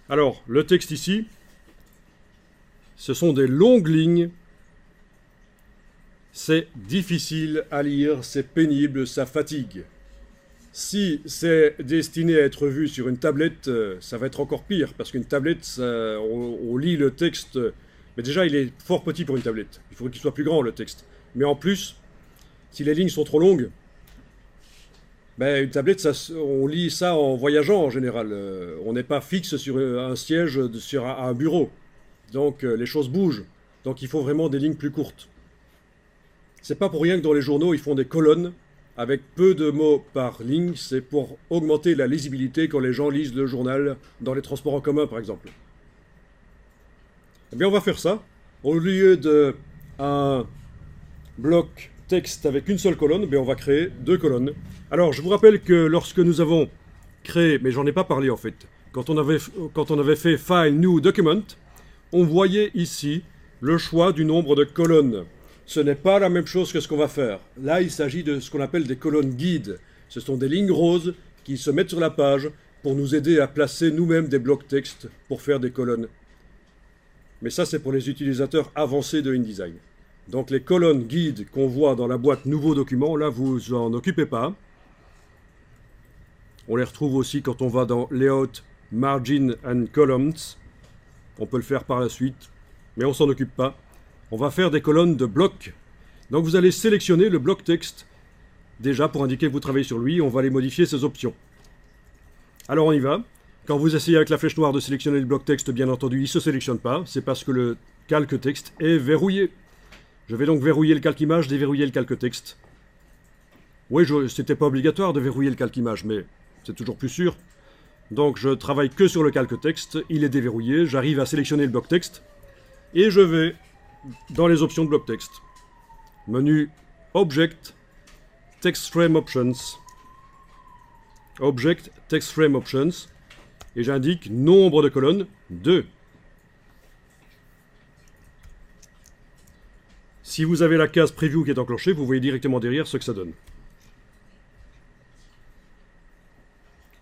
Alors, le texte ici, ce sont des longues lignes. C'est difficile à lire, c'est pénible, ça fatigue. Si c'est destiné à être vu sur une tablette, ça va être encore pire, parce qu'une tablette, on lit le texte, mais déjà il est fort petit pour une tablette. Il faudrait qu'il soit plus grand le texte. Mais en plus, si les lignes sont trop longues, ben, une tablette, on lit ça en voyageant en général. On n'est pas fixe sur un siège, sur un bureau. Donc les choses bougent. Donc il faut vraiment des lignes plus courtes. C'est pas pour rien que dans les journaux, ils font des colonnes avec peu de mots par ligne. C'est pour augmenter la lisibilité quand les gens lisent le journal dans les transports en commun, par exemple. Eh bien, on va faire ça. Au lieu d'un bloc texte avec une seule colonne, on va créer deux colonnes. Alors, je vous rappelle que lorsque nous avons créé, mais j'en ai pas parlé en fait, quand on avait fait File New Document, on voyait ici le choix du nombre de colonnes. Ce n'est pas la même chose que ce qu'on va faire. Là, il s'agit de ce qu'on appelle des colonnes guides. Ce sont des lignes roses qui se mettent sur la page pour nous aider à placer nous-mêmes des blocs texte pour faire des colonnes. Mais ça, c'est pour les utilisateurs avancés de InDesign. Donc les colonnes guides qu'on voit dans la boîte Nouveau document, là, vous en occupez pas. On les retrouve aussi quand on va dans Layout, Margin and Columns. On peut le faire par la suite, mais on s'en occupe pas. On va faire des colonnes de blocs. Donc vous allez sélectionner le bloc texte, déjà pour indiquer que vous travaillez sur lui. On va aller modifier ces options. Alors on y va. Quand vous essayez avec la flèche noire de sélectionner le bloc texte, bien entendu, il ne se sélectionne pas. C'est parce que le calque texte est verrouillé. Je vais donc verrouiller le calque image, déverrouiller le calque texte. Oui, c'était pas obligatoire de verrouiller le calque image, mais c'est toujours plus sûr. Donc je travaille que sur le calque texte, il est déverrouillé, j'arrive à sélectionner le bloc texte, et je vais dans les options de bloc texte. Menu Object, Text Frame Options. Object, Text Frame Options, et j'indique nombre de colonnes, 2. Si vous avez la case Preview qui est enclenchée, vous voyez directement derrière ce que ça donne.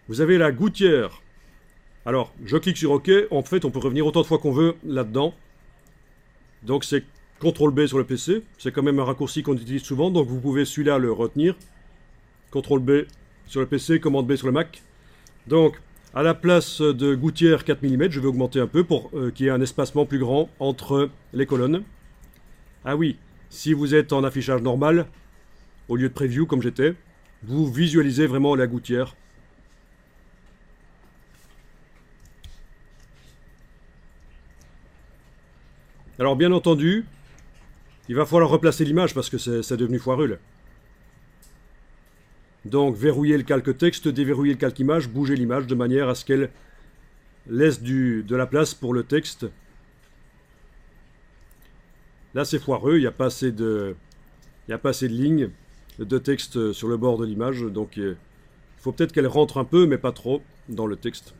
Vous avez la gouttière. Alors, je clique sur OK. En fait, on peut revenir autant de fois qu'on veut là-dedans. Donc, c'est CTRL-B sur le PC. C'est quand même un raccourci qu'on utilise souvent. Donc, vous pouvez celui-là le retenir. CTRL-B sur le PC, commande-B sur le Mac. Donc, à la place de gouttière 4 mm, je vais augmenter un peu pour qu'il y ait un espacement plus grand entre les colonnes. Ah oui, si vous êtes en affichage normal, au lieu de Preview comme j'étais, vous visualisez vraiment la gouttière. Alors bien entendu, il va falloir replacer l'image parce que c'est devenu foireux là. Donc verrouiller le calque texte, déverrouiller le calque image, bouger l'image de manière à ce qu'elle laisse de la place pour le texte. Là c'est foireux, il n'y a pas assez de lignes de texte sur le bord de l'image, donc il faut peut-être qu'elle rentre un peu mais pas trop dans le texte.